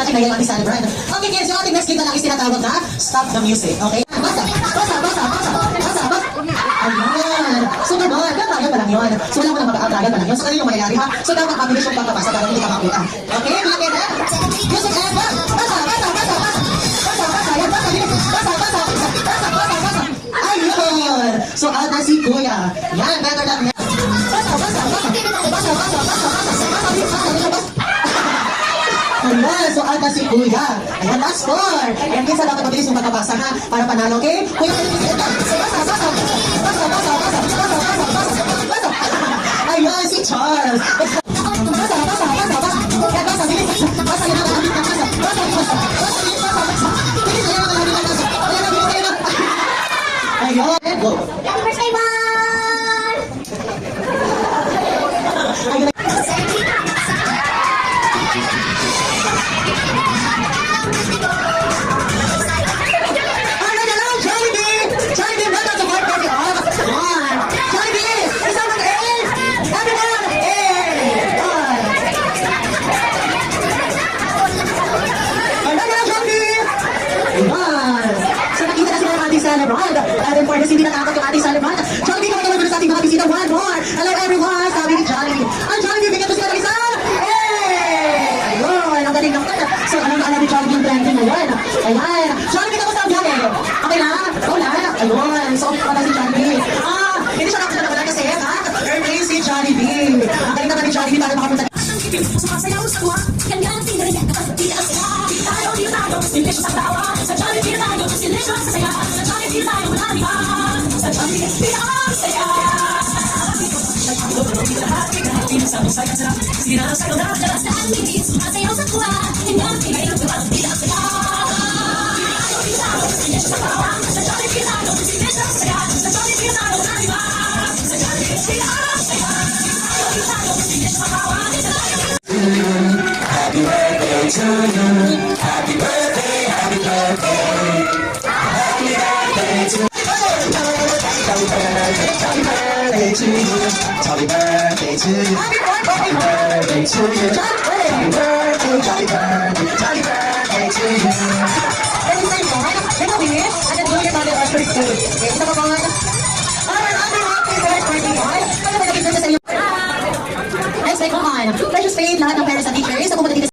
natin ngayon ating celebrant. Okay kids, yung ating next game na lang is tinatawag na Stop the Music. Okay? Basa! Ayan. So gano'n, gagawin pa lang yun. So wala mo nang mag-aatagan pa lang yun. So kanino mangyayari ha? So dapat mabilis yung pagpapasa para hindi ka makuha. Okay? Mga kaya? Music and basa! Ayun! So out na si Kuya. Yan, better lang yan. Ayan, so out na si Kuya. Ayan, last four. Ayan, kinsa dapat mabilis yung pagpapasa ha? Para panalo, okay? Kuya, ayan, si Charles. Ayun, go. Happy birthday, Bon! Celebrant. And for this, hindi natakot yung ating celebrant. Jollibee, kami naman sa ating mga bisita. One more. Hello everyone. Sabi ni Jollibee. Ang Jollibee, bigyan ko sila ng isa. Hey! Ayun, ang galing ng kanya. So, anong naalala ni Jollibee yung trending ngayon? Ayan. Jollibee, kamusta ang biyahe? Okay lang? Wala. Ayun. So, okay pala si Jollibee. Hindi siya nakita naman kasi, ha? Airplane si Jollibee. Ang galing naman ni Jollibee para makapunta. Sumasayaw sa tuwa, kanyang tinariyan kapag di na sila. Tayo di tayo, simple siya sa tawa. Sa Jollibee na tayo, silisyon sa saya. Sa Jollibee tayo, marami pa. Sa Jollibee, pinakasaya. Sumasayaw sa tuwa, kanyang tinariyan kapag di na sila. Tayo di tayo, simple siya sa tawa. Sa Jollibee tayo, silisyon sa saya. Sa Jollibee tayo, marami pa. Sa Jollibee, pinakasaya. Tayo di tayo, simple siya sa tawa. Happy birthday to you. Happy birthday, happy birthday. Happy birthday to you. Happy birthday to you. Happy birthday to you. Happy birthday to you. Happy birthday, happy birthday, happy birthday to you. Any time po, make a wish, and then do your mother or birthday. Okay, isa pa po. Alright, happy birthday, boy. Ano ba naging sa iyo? Next, come on. Precious Faith, lahat ng parents at teachers, na pumunta dito